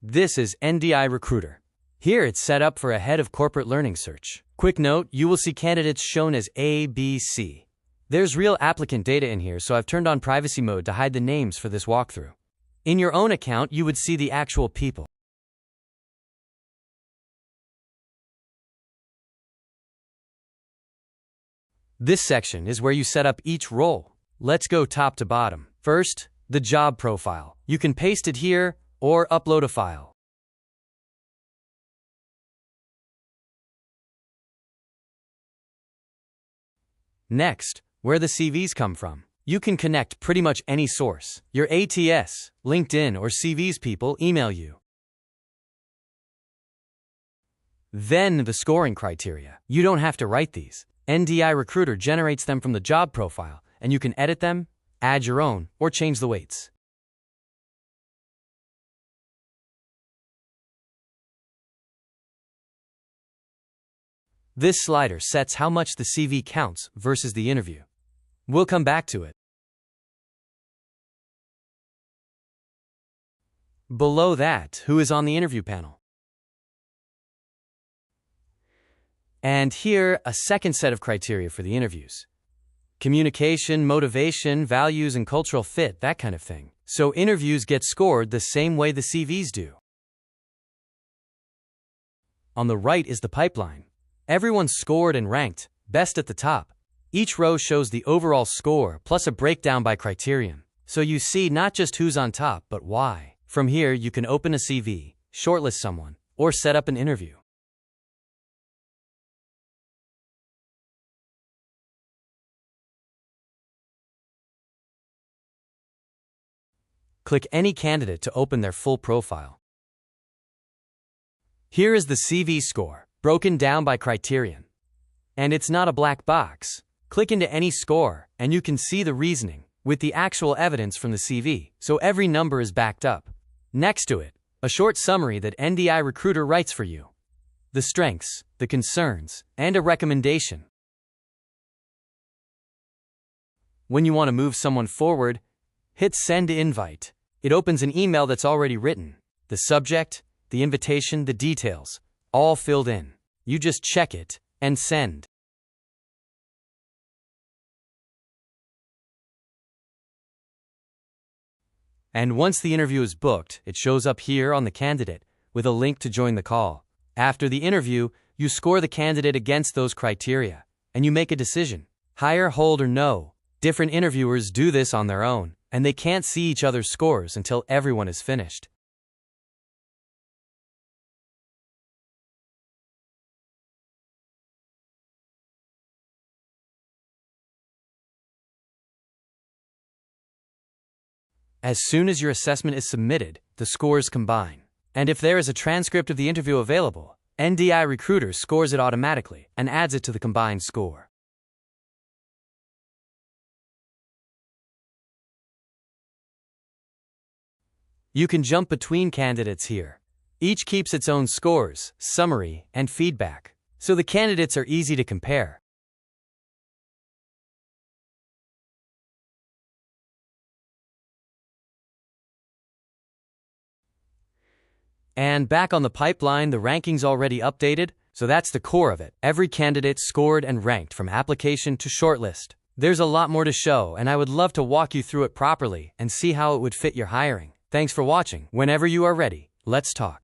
This is NDI Recruiter. Here it's set up for a head of corporate learning search. Quick note, you will see candidates shown as A, B, C. There's real applicant data in here, so I've turned on privacy mode to hide the names for this walkthrough. In your own account, you would see the actual people. This section is where you set up each role. Let's go top to bottom. First, the job profile. You can paste it here or upload a file. Next, where the CVs come from. You can connect pretty much any source. Your ATS, LinkedIn, or CVs people email you. Then the scoring criteria. You don't have to write these. NDI Recruiter generates them from the job profile, and you can edit them, add your own, or change the weights. This slider sets how much the CV counts versus the interview. We'll come back to it. Below that, who is on the interview panel? And here, a second set of criteria for the interviews. Communication, motivation, values, and cultural fit, that kind of thing. So interviews get scored the same way the CVs do. On the right is the pipeline. Everyone's scored and ranked, best at the top. Each row shows the overall score plus a breakdown by criterion. So you see not just who's on top, but why. From here, you can open a CV, shortlist someone, or set up an interview. Click any candidate to open their full profile. Here is the CV score, broken down by criterion. And it's not a black box. Click into any score, and you can see the reasoning, with the actual evidence from the CV, so every number is backed up. Next to it, a short summary that NDI Recruiter writes for you. The strengths, the concerns, and a recommendation. When you want to move someone forward, hit Send Invite. It opens an email that's already written. The subject, the invitation, the details, all filled in. You just check it and send. And once the interview is booked, it shows up here on the candidate with a link to join the call. After the interview, you score the candidate against those criteria, and you make a decision. Hire, hold, or no. Different interviewers do this on their own, and they can't see each other's scores until everyone is finished. As soon as your assessment is submitted, the scores combine. And if there is a transcript of the interview available, NDI Recruiter scores it automatically and adds it to the combined score. You can jump between candidates here. Each keeps its own scores, summary, and feedback, so the candidates are easy to compare. And back on the pipeline, the ranking's already updated, so that's the core of it. Every candidate scored and ranked from application to shortlist. There's a lot more to show, and I would love to walk you through it properly and see how it would fit your hiring. Thanks for watching. Whenever you are ready, let's talk.